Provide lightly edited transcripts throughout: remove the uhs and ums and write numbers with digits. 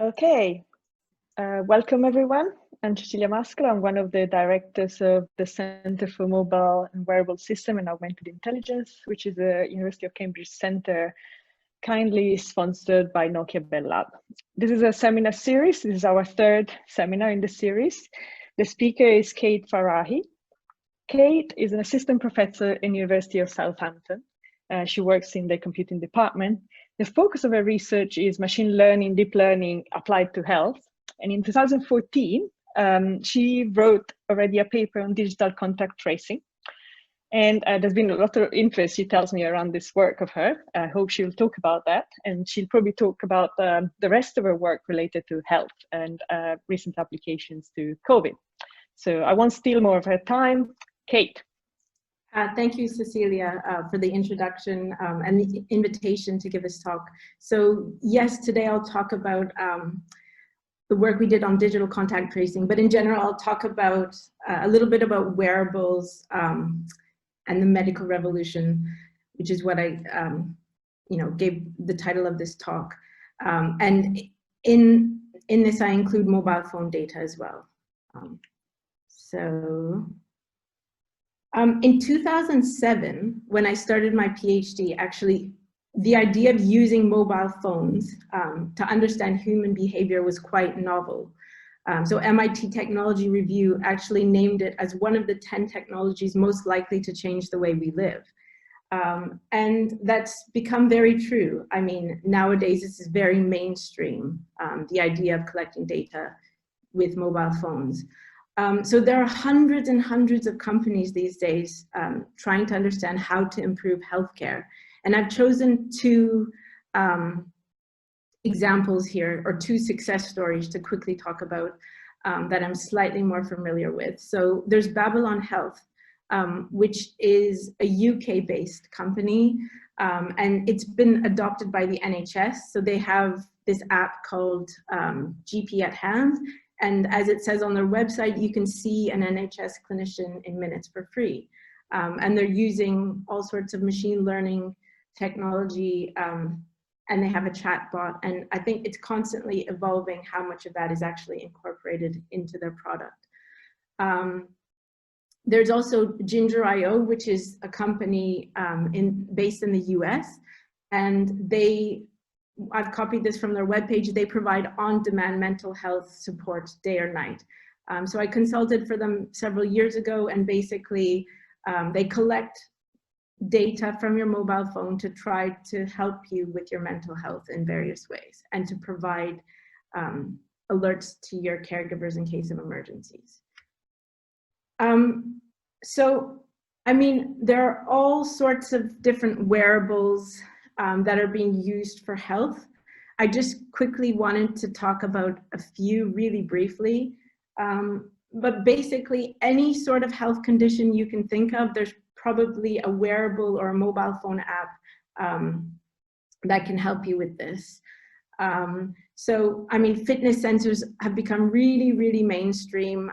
Okay, welcome everyone. I'm Cecilia Mascolo. I'm one of the directors of the Center for Mobile and Wearable System and Augmented Intelligence, which is a University of Cambridge center kindly sponsored by Nokia Bell Lab. This is a seminar series. This is our third seminar in the series. The speaker is Kate Farrahi. Kate is an assistant professor in the University of Southampton. She works in the computing department. The focus of her research is machine learning, deep learning applied to health. And in 2014, she wrote already a paper on digital contact tracing. And there's been a lot of interest, she tells me, around this work of her. I hope she'll talk about that. And she'll probably talk about the rest of her work related to health and recent applications to COVID. So I won't steal more of her time. Kate. Thank you, Cecilia, for the introduction and the invitation to give this talk. So yes, today I'll talk about the work we did on digital contact tracing, but in general, I'll talk about a little bit about wearables and the medical revolution, which is what I gave the title of this talk. And in this, I include mobile phone data as well. In 2007, when I started my PhD, actually, the idea of using mobile phones to understand human behavior was quite novel. So MIT Technology Review actually named it as one of the 10 technologies most likely to change the way we live. And that's become very true. I mean, nowadays this is very mainstream, the idea of collecting data with mobile phones. So there are hundreds and hundreds of companies these days trying to understand how to improve healthcare. And I've chosen two examples here, or two success stories to quickly talk about that I'm slightly more familiar with. So there's Babylon Health, which is a UK-based company, and it's been adopted by the NHS. So they have this app called GP at Hand. And as it says on their website, you can see an NHS clinician in minutes for free. And they're using all sorts of machine learning technology, and they have a chat bot. And I think it's constantly evolving how much of that is actually incorporated into their product. There's also Ginger.io, which is a company based in the US. And I've copied this from their webpage. They provide on-demand mental health support day or night. So I consulted for them several years ago, and basically they collect data from your mobile phone to try to help you with your mental health in various ways, and to provide alerts to your caregivers in case of emergencies. So, I mean, there are all sorts of different wearables that are being used for health. I just quickly wanted to talk about a few really briefly, but basically any sort of health condition you can think of, there's probably a wearable or a mobile phone app that can help you with this. So, I mean, fitness sensors have become really, really mainstream.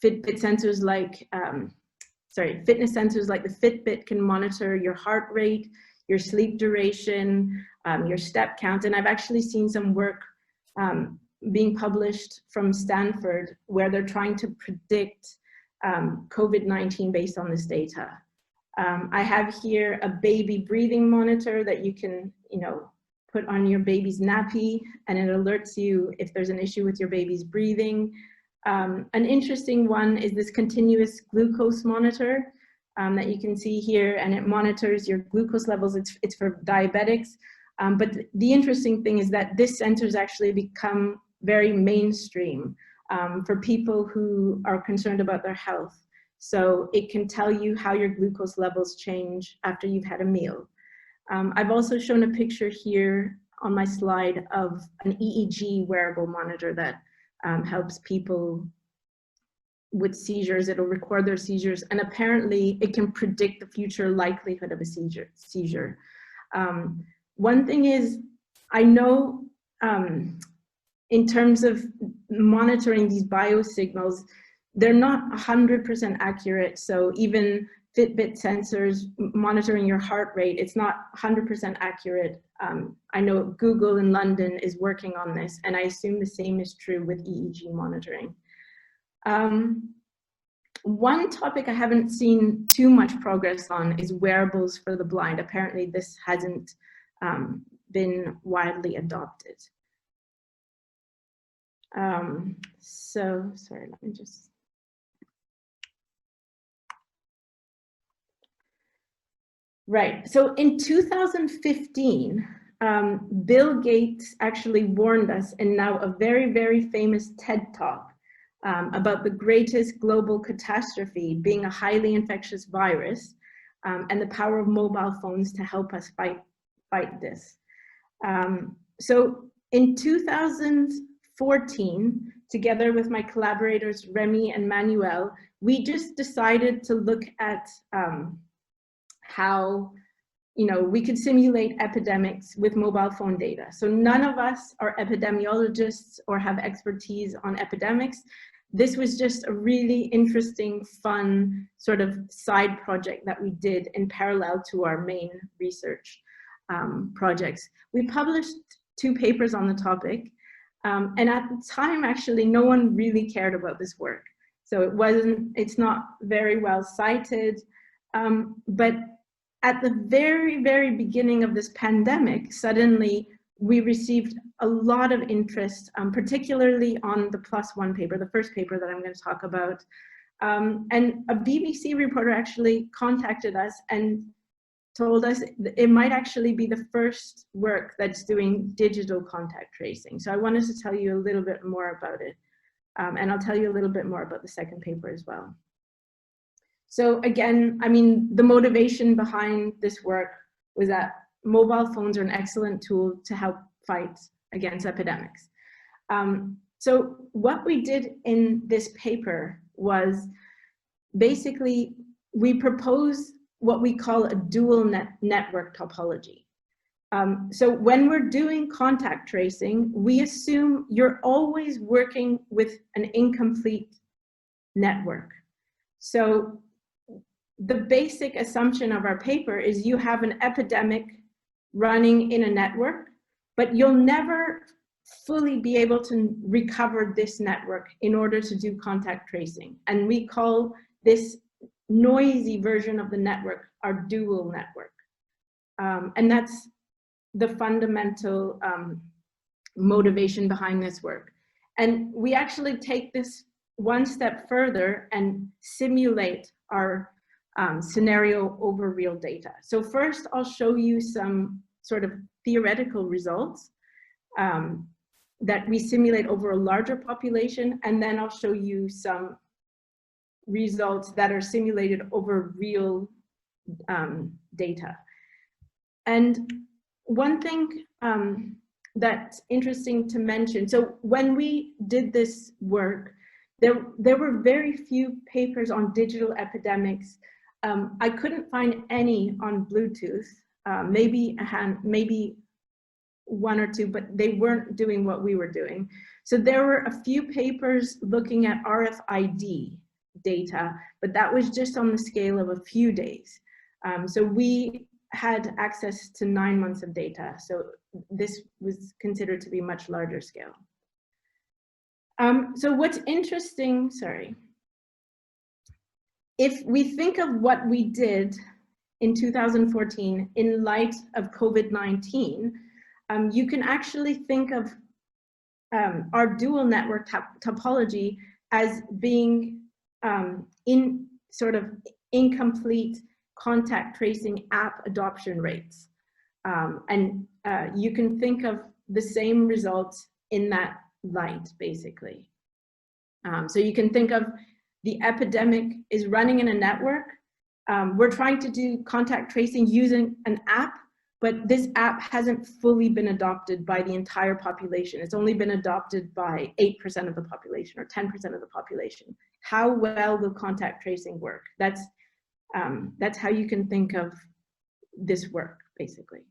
Fitness sensors like the Fitbit can monitor your heart rate, your sleep duration, your step count. And I've actually seen some work being published from Stanford where they're trying to predict COVID-19 based on this data. I have here a baby breathing monitor that you can, put on your baby's nappy, and it alerts you if there's an issue with your baby's breathing. An interesting one is this continuous glucose monitor that you can see here, and it monitors your glucose levels. It's for diabetics. But the interesting thing is that this sensor has actually become very mainstream for people who are concerned about their health. So it can tell you how your glucose levels change after you've had a meal. I've also shown a picture here on my slide of an EEG wearable monitor that helps people with seizures. It'll record their seizures, and apparently it can predict the future likelihood of a seizure. One thing is, I know in terms of monitoring these biosignals, they're not 100% accurate. So even Fitbit sensors monitoring your heart rate. It's not 100% accurate. I know Google in London is working on this, and I assume the same is true with EEG monitoring. One topic I haven't seen too much progress on is wearables for the blind. Apparently this hasn't been widely adopted. So, sorry, let me just. Right, so in 2015, Bill Gates actually warned us in now a very, very famous TED Talk about the greatest global catastrophe being a highly infectious virus and the power of mobile phones to help us fight this. So in 2014, together with my collaborators Remy and Manuel, we just decided to look at how we could simulate epidemics with mobile phone data. So none of us are epidemiologists or have expertise on epidemics. This was just a really interesting, fun sort of side project that we did in parallel to our main research projects. We published 2 papers on the topic, and at the time, actually, no one really cared about this work. So it's not very well cited, but at the very, very beginning of this pandemic, suddenly we received a lot of interest, particularly on the +1 paper, the first paper that I'm going to talk about. And a BBC reporter actually contacted us and told us it might actually be the first work that's doing digital contact tracing. So I wanted to tell you a little bit more about it. And I'll tell you a little bit more about the second paper as well. So again, I mean, the motivation behind this work was that mobile phones are an excellent tool to help fight against epidemics. So what we did in this paper was basically we proposed what we call a dual network topology. So when we're doing contact tracing, we assume you're always working with an incomplete network. So the basic assumption of our paper is you have an epidemic running in a network, but you'll never fully be able to recover this network in order to do contact tracing. And we call this noisy version of the network our dual network. And that's the fundamental motivation behind this work. And we actually take this one step further and simulate our scenario over real data. So first, I'll show you some sort of theoretical results that we simulate over a larger population, and then I'll show you some results that are simulated over real data. And one thing that's interesting to mention, so when we did this work, there were very few papers on digital epidemics. I couldn't find any on Bluetooth, maybe 1 or 2, but they weren't doing what we were doing. So there were a few papers looking at RFID data, but that was just on the scale of a few days. So we had access to 9 months of data. So this was considered to be much larger scale. So what's interesting, if we think of what we did in 2014 in light of COVID-19, you can actually think of our dual network topology as being in sort of incomplete contact tracing app adoption rates. And you can think of the same results in that light, basically. So you can think of the epidemic is running in a network. We're trying to do contact tracing using an app, but this app hasn't fully been adopted by the entire population. It's only been adopted by 8% of the population or 10% of the population. How well will contact tracing work? That's how you can think of this work, basically.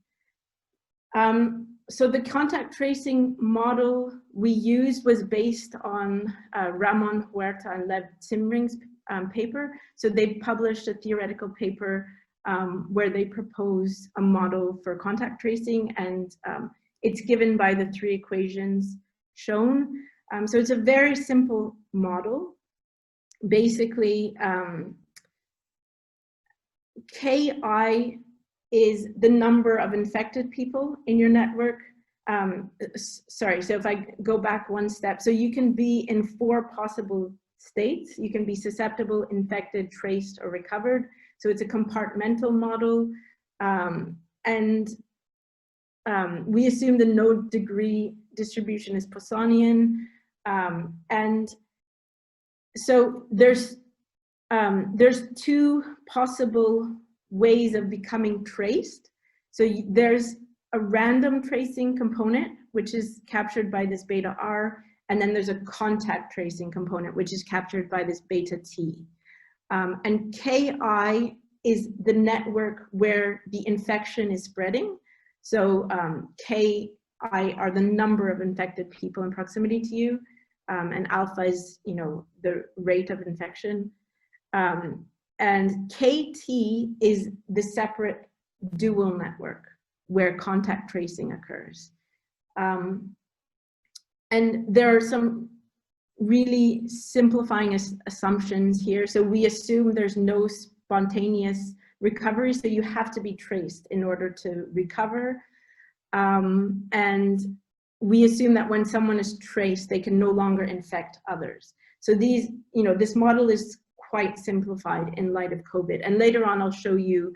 So the contact tracing model we used was based on Ramon Huerta and Lev Zimring's paper. So they published a theoretical paper where they propose a model for contact tracing, and it's given by the 3 equations shown. So it's a very simple model. Basically, Ki is the number of infected people in your network. Sorry, so if I go back one step, so you can be in 4 possible states. You can be susceptible, infected, traced, or recovered. So it's a compartmental model. We assume the node degree distribution is Poissonian. And so there's 2 possible ways of becoming traced. So there's a random tracing component, which is captured by this beta R, and then there's a contact tracing component, which is captured by this beta T. And Ki is the network where the infection is spreading. So Ki are the number of infected people in proximity to you, and alpha is, the rate of infection. And KT is the separate dual network where contact tracing occurs. And there are some really simplifying assumptions here. So we assume there's no spontaneous recovery, so you have to be traced in order to recover. And we assume that when someone is traced, they can no longer infect others. So these, this model is quite simplified in light of COVID. And later on, I'll show you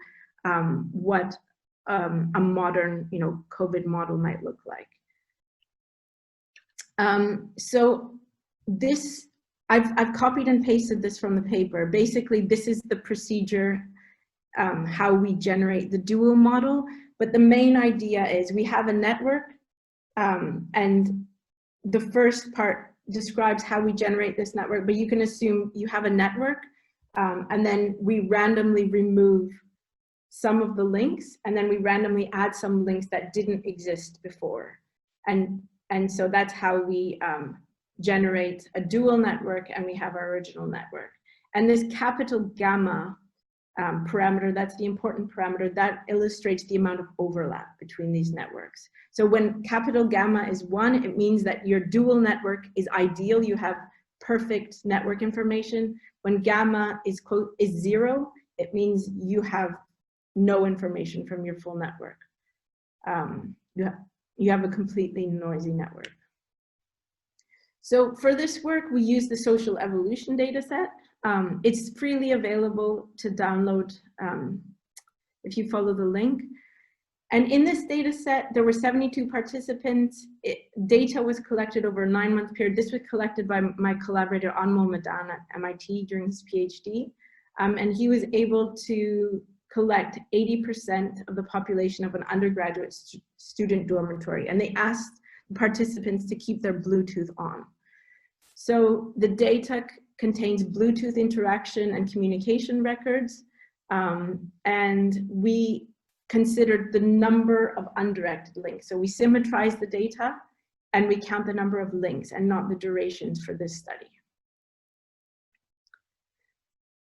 what a modern, COVID model might look like. So this, I've copied and pasted this from the paper. Basically, this is the procedure, how we generate the dual model. But the main idea is we have a network, and the first part describes how we generate this network, but you can assume you have a network, and then we randomly remove some of the links, and then we randomly add some links that didn't exist before. And so that's how we generate a dual network, and we have our original network. And this capital gamma parameter, that's the important parameter, that illustrates the amount of overlap between these networks. So when capital gamma is 1, it means that your dual network is ideal, you have perfect network information. When gamma is 0, it means you have no information from your full network. You have a completely noisy network. So for this work, we use the social evolution data set. It's freely available to download if you follow the link. And in this data set, there were 72 participants. Data was collected over a 9-month period. This was collected by my collaborator Anmol Madan at MIT during his PhD. And he was able to collect 80% of the population of an undergraduate student dormitory. And they asked participants to keep their Bluetooth on. So the data contains Bluetooth interaction and communication records. And we considered the number of undirected links. So we symmetrize the data and we count the number of links and not the durations for this study.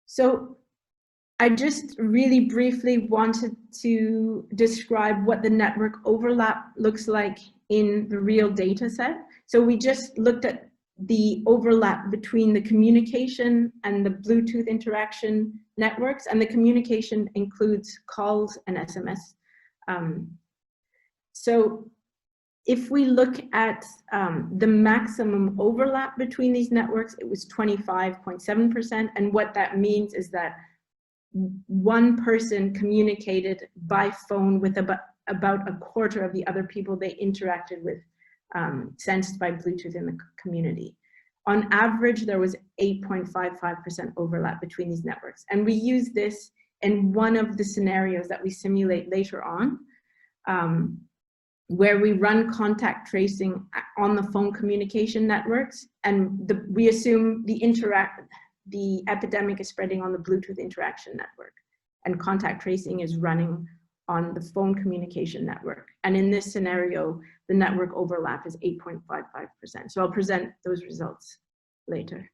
So I just really briefly wanted to describe what the network overlap looks like in the real data set. So we just looked at the overlap between the communication and the Bluetooth interaction networks, and the communication includes calls and SMS. So if we look at the maximum overlap between these networks, it was 25.7%, and what that means is that one person communicated by phone with about a quarter of the other people they interacted with, sensed by Bluetooth in the community. On average, there was 8.55% overlap between these networks. And we use this in one of the scenarios that we simulate later on, where we run contact tracing on the phone communication networks. And we assume the epidemic is spreading on the Bluetooth interaction network, and contact tracing is running on the phone communication network. And in this scenario, the network overlap is 8.55%. So I'll present those results later.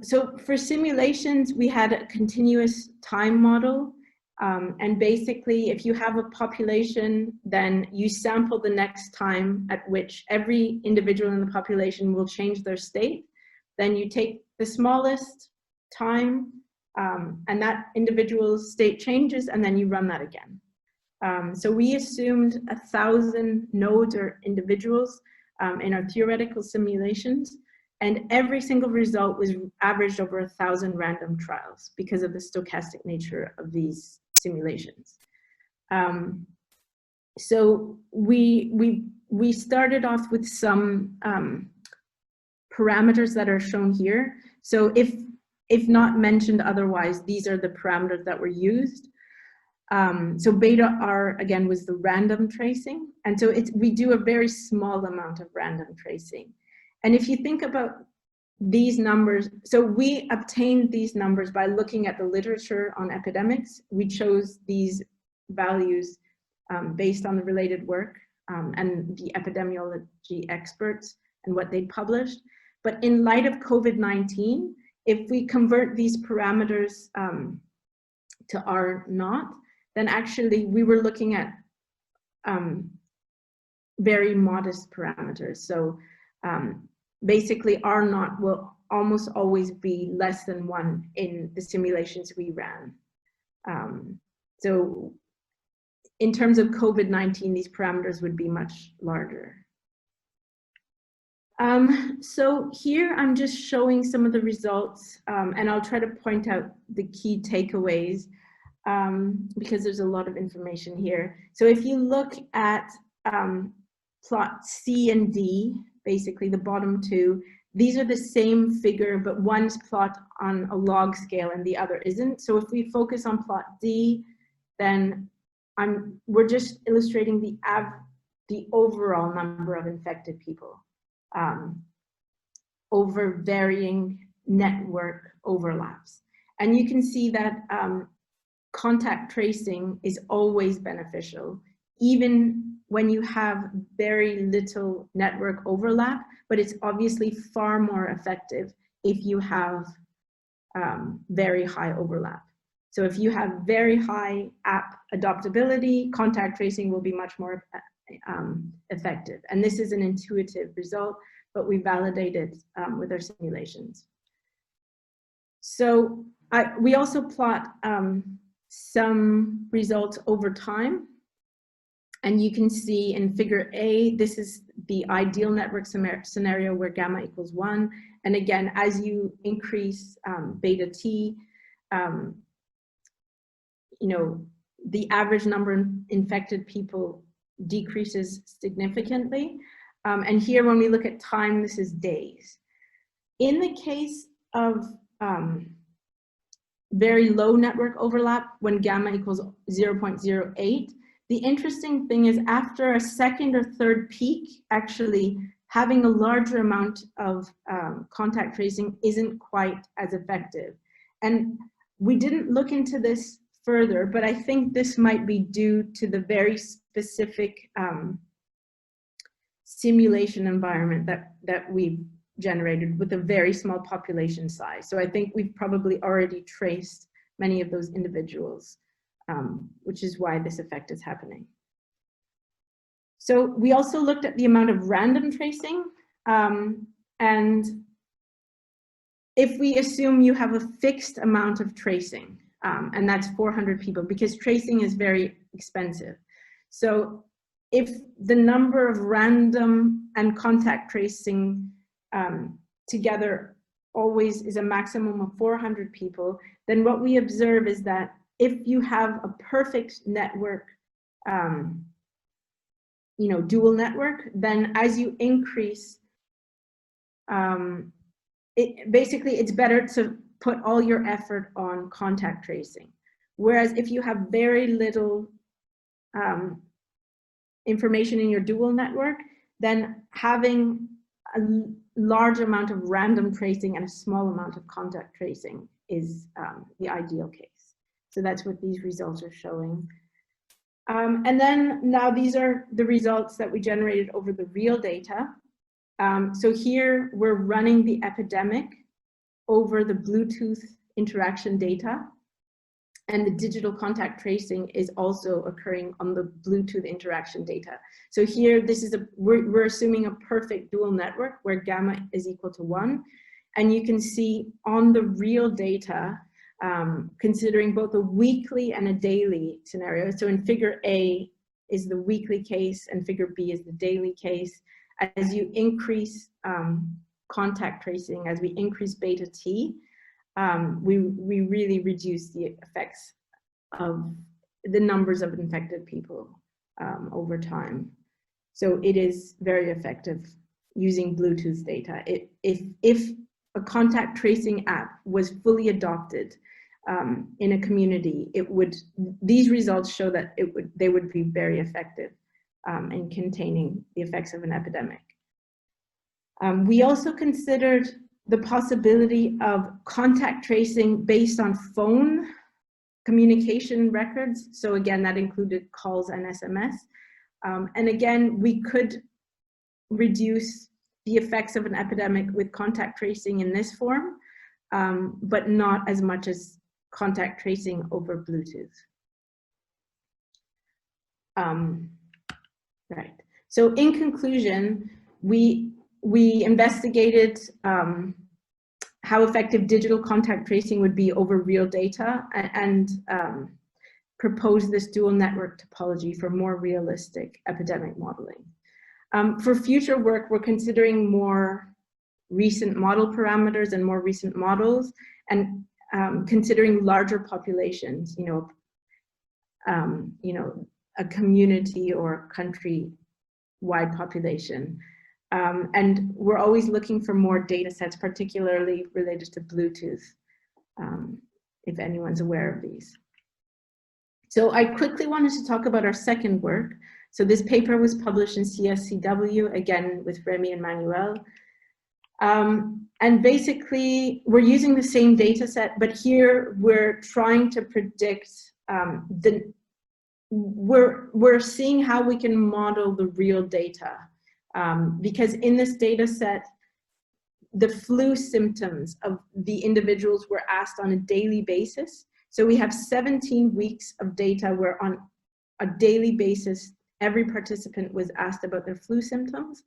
So for simulations, we had a continuous time model. And basically, if you have a population, then you sample the next time at which every individual in the population will change their state. Then you take the smallest time, and that individual's state changes, and then you run that again. So we assumed 1,000 nodes or individuals in our theoretical simulations. And every single result was averaged over 1,000 random trials because of the stochastic nature of these simulations. So we started off with some parameters that are shown here. So if not mentioned otherwise, these are the parameters that were used. So beta R, again, was the random tracing. And so we do a very small amount of random tracing. And if you think about these numbers, so we obtained these numbers by looking at the literature on epidemics. We chose these values based on the related work and the epidemiology experts and what they published. But in light of COVID-19, if we convert these parameters to R naught, then actually we were looking at very modest parameters. So basically R naught will almost always be less than 1 in the simulations we ran. So in terms of COVID-19, these parameters would be much larger. So here I'm just showing some of the results, and I'll try to point out the key takeaways because there's a lot of information here. So if you look at plot C and D, basically the bottom two, these are the same figure, but one's plot on a log scale and the other isn't. So if we focus on plot D, then we're just illustrating the overall number of infected people over varying network overlaps. And you can see that contact tracing is always beneficial, even when you have very little network overlap, but it's obviously far more effective if you have very high overlap. So if you have very high app adoptability, contact tracing will be much more effective. And this is an intuitive result, but we validated with our simulations. So we also plot some results over time. And you can see in figure A, this is the ideal network scenario where gamma equals 1. And again, as you increase beta T, the average number of infected people decreases significantly. And here, when we look at time, this is days. In the case of very low network overlap, when gamma equals 0.08, the interesting thing is after a second or third peak, actually having a larger amount of contact tracing isn't quite as effective. And we didn't look into this further, but I think this might be due to the very specific simulation environment that we've generated with a very small population size. So I think we've probably already traced many of those individuals, which is why this effect is happening. So we also looked at the amount of random tracing, and if we assume you have a fixed amount of tracing, and that's 400 people, because tracing is very expensive. So if the number of random and contact tracing together always is a maximum of 400 people, then what we observe is that if you have a perfect network, dual network, then as you increase, it's better to put all your effort on contact tracing. Whereas if you have very little information in your dual network, then having a large amount of random tracing and a small amount of contact tracing is the ideal case. So that's what these results are showing. And then now these are the results that we generated over the real data. So here we're running the epidemic over the Bluetooth interaction data, and the digital contact tracing is also occurring on the Bluetooth interaction data. So here, this is we're assuming a perfect dual network where gamma is equal to 1. And you can see on the real data, considering both a weekly and a daily scenario. So in figure A is the weekly case and figure B is the daily case. As you increase contact tracing, as we increase beta T, we really reduce the effects of the numbers of infected people over time. So it is very effective using Bluetooth data. If a contact tracing app was fully adopted in a community, these results show that they would be very effective in containing the effects of an epidemic. We also considered the possibility of contact tracing based on phone communication records. So again, that included calls and SMS. And again, we could reduce the effects of an epidemic with contact tracing in this form, but not as much as contact tracing over Bluetooth. Right. So in conclusion, we investigated how effective digital contact tracing would be over real data and proposed this dual network topology for more realistic epidemic modeling. For future work, we're considering more recent model parameters and more recent models, and considering larger populations, a community or country-wide population. And we're always looking for more data sets, particularly related to Bluetooth, if anyone's aware of these. So I quickly wanted to talk about our second work. So this paper was published in CSCW, again with Remy and Manuel. And basically, we're using the same data set, but here we're trying to predict, we're seeing how we can model the real data. Because in this data set, the flu symptoms of the individuals were asked on a daily basis. So we have 17 weeks of data where on a daily basis, every participant was asked about their flu symptoms.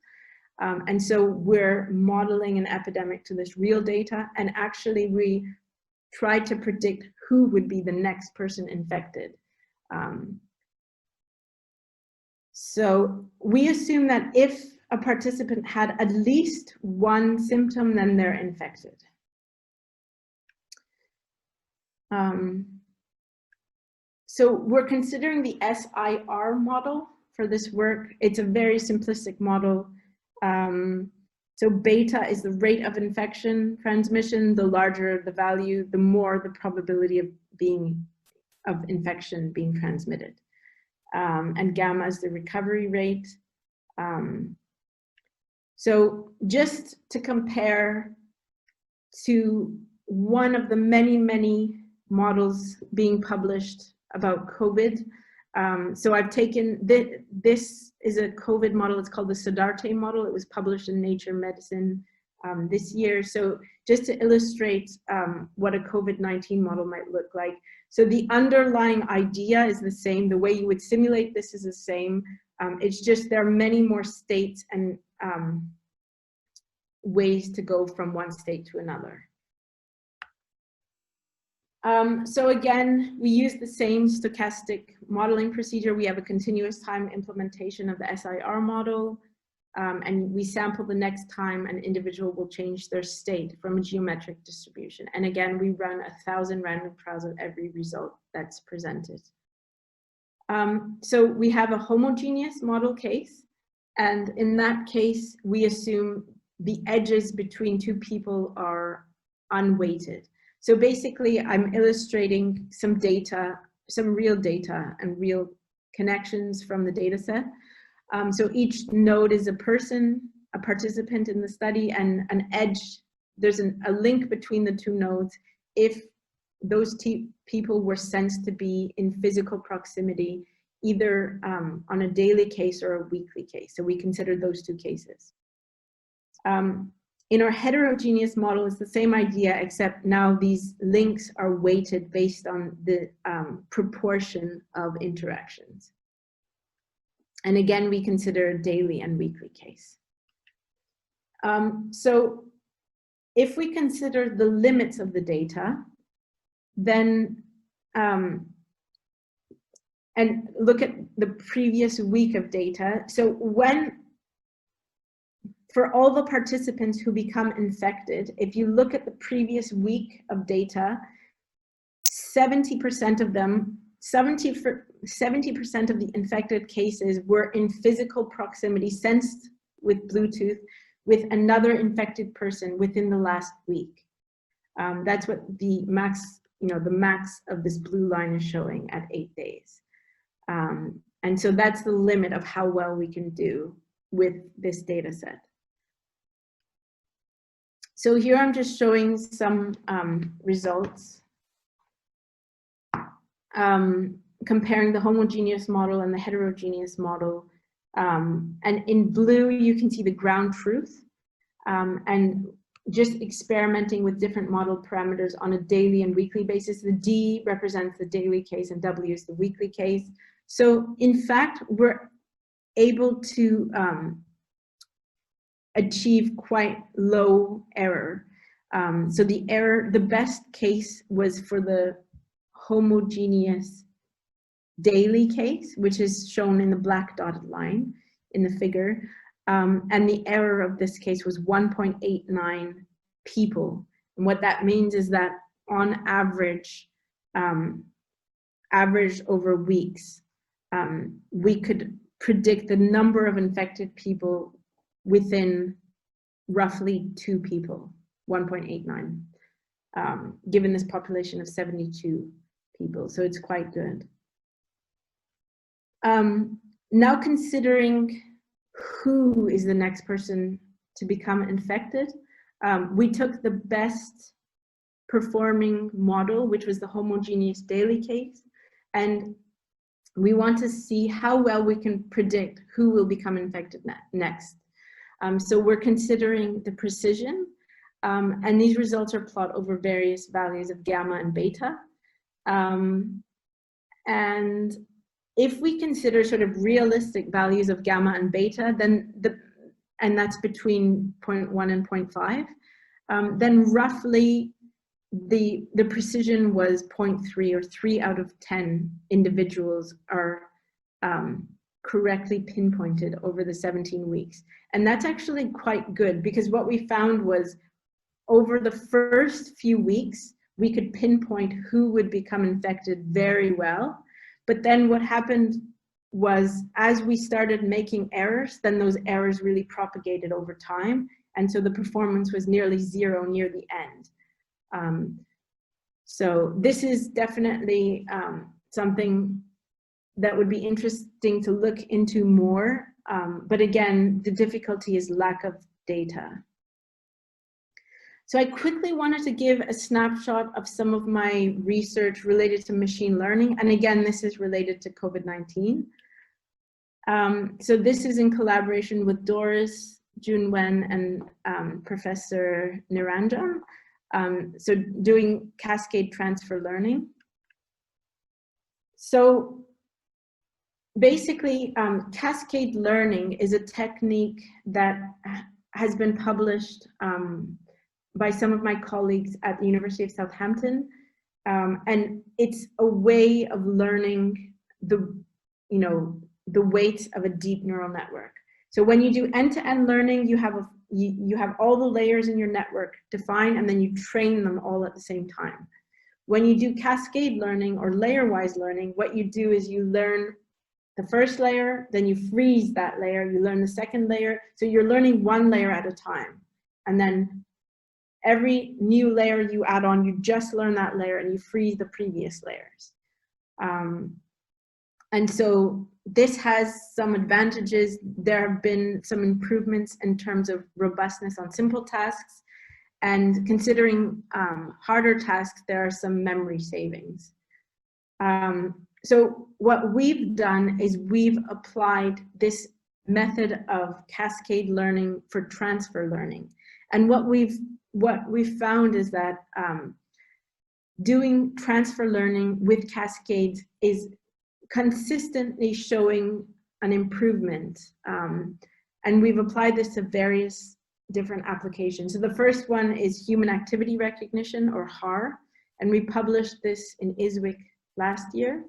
And so we're modeling an epidemic to this real data, and actually we tried to predict who would be the next person infected. So we assume that if a participant had at least one symptom, then they're infected. So we're considering the SIR model for this work. It's a very simplistic model. So beta is the rate of infection transmission. The larger the value, the more the probability of infection being transmitted. And gamma is the recovery rate. So just to compare to one of the many models being published about COVID. So I've taken, this is a COVID model, it's called the Siddhartha model. It was published in Nature Medicine this year. So just to illustrate what a COVID-19 model might look like. So the underlying idea is the same. The way you would simulate this is the same. It's just there are many more states and ways to go from one state to another. So again, we use the same stochastic modeling procedure. We have a continuous time implementation of the SIR model, and we sample the next time an individual will change their state from a geometric distribution. And again, we run 1,000 random trials of every result that's presented. So we have a homogeneous model case, and in that case, we assume the edges between two people are unweighted. So basically, I'm illustrating some data, some real data and real connections from the data set. So each node is a person, a participant in the study, and an edge. There's a link between the two nodes if those people were sensed to be in physical proximity, either on a daily case or a weekly case. So we consider those two cases. In our heterogeneous model, it's the same idea, except now these links are weighted based on the proportion of interactions. And again, we consider a daily and weekly case. So if we consider the limits of the data, then, and look at the previous week of data. So for all the participants who become infected, if you look at the previous week of data, 70% of them, 70% of the infected cases were in physical proximity sensed with Bluetooth with another infected person within the last week. That's what the max, the max of this blue line is showing at 8 days. And so that's the limit of how well we can do with this data set. So here I'm just showing some results, comparing the homogeneous model and the heterogeneous model. And in blue, you can see the ground truth, and just experimenting with different model parameters on a daily and weekly basis. The D represents the daily case and W is the weekly case. So in fact, we're able to achieve quite low error. So the best case was for the homogeneous daily case, which is shown in the black dotted line in the figure. And the error of this case was 1.89 people. And what that means is that on average, average over weeks, we could predict the number of infected people within roughly 2 people, 1.89, given this population of 72 people. So it's quite good. Now considering who is the next person to become infected, we took the best performing model, which was the homogeneous daily case, and we want to see how well we can predict who will become infected next. So we're considering the precision, and these results are plotted over various values of gamma and beta. And if we consider sort of realistic values of gamma and beta, then and that's between 0.1 and 0.5, then roughly the precision was 0.3, or 3 out of 10 individuals are correctly pinpointed over the 17 weeks. And that's actually quite good, because what we found was over the first few weeks, we could pinpoint who would become infected very well. But then what happened was, as we started making errors, then those errors really propagated over time. And so the performance was nearly 0 near the end. So this is definitely something that would be interesting to look into more. But again, the difficulty is lack of data. So I quickly wanted to give a snapshot of some of my research related to machine learning. And again, this is related to COVID-19. So this is in collaboration with Doris, Junwen, and Professor Niranjan. So doing cascade transfer learning. So basically, cascade learning is a technique that has been published by some of my colleagues at the University of Southampton. And it's a way of learning the weights of a deep neural network. So when you do end-to-end learning, you have all the layers in your network defined, and then you train them all at the same time. When you do cascade learning or layer-wise learning, what you do is you learn the first layer, then you freeze that layer, you learn the second layer. So you're learning one layer at a time. And then every new layer you add on, you just learn that layer and you freeze the previous layers. And so this has some advantages. There have been some improvements in terms of robustness on simple tasks. And considering harder tasks, there are some memory savings. So what we've done is we've applied this method of cascade learning for transfer learning. And what we've found is that doing transfer learning with cascades is consistently showing an improvement. And we've applied this to various different applications. So the first one is human activity recognition, or HAR, and we published this in ISWIC last year.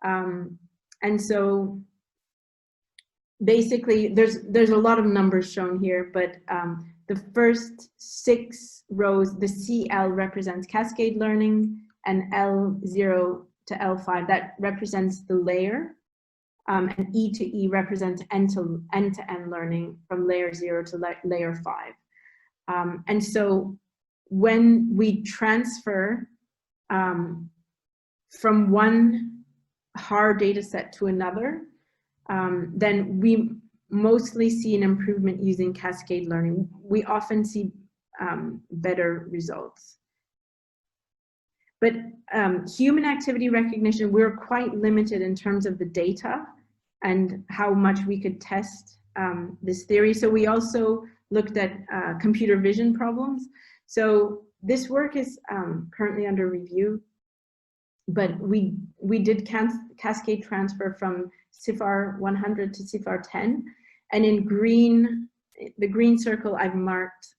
And so basically there's a lot of numbers shown here, but the first 6 rows, the CL represents cascade learning, and L0 to L5, that represents the layer, and E to E represents end-to-end learning from layer 0 to layer 5. And so when we transfer from one HAR data set to another, then we mostly see an improvement using cascade learning. We often see better results. But human activity recognition, we're quite limited in terms of the data and how much we could test this theory. So we also looked at computer vision problems. So this work is currently under review, but we did cascade transfer from CIFAR 100 to CIFAR 10. And in green, the green circle, I've marked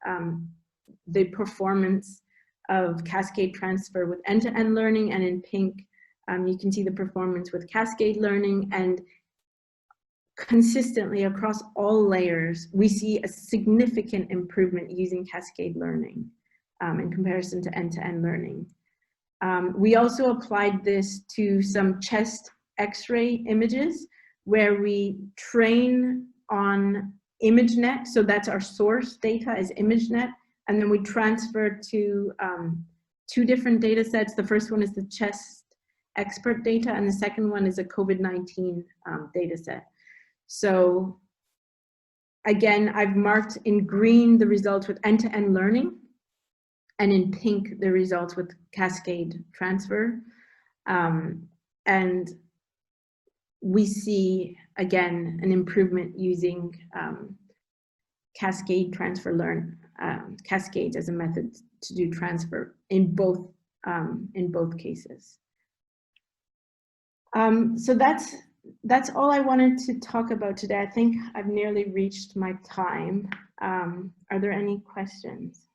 the performance of cascade transfer with end-to-end learning, and in pink, you can see the performance with cascade learning. And consistently across all layers, we see a significant improvement using cascade learning in comparison to end-to-end learning. We also applied this to some chest X-ray images where we train on ImageNet. So that's our source data is ImageNet. And then we transfer to 2 different data sets. The first one is the chest expert data, and the second one is a COVID-19 data set. So again, I've marked in green the results with end-to-end learning, and in pink the results with cascade transfer. And we see, again, an improvement using cascade transfer cascades as a method to do transfer in both cases. So that's all I wanted to talk about today. I think I've nearly reached my time. Are there any questions?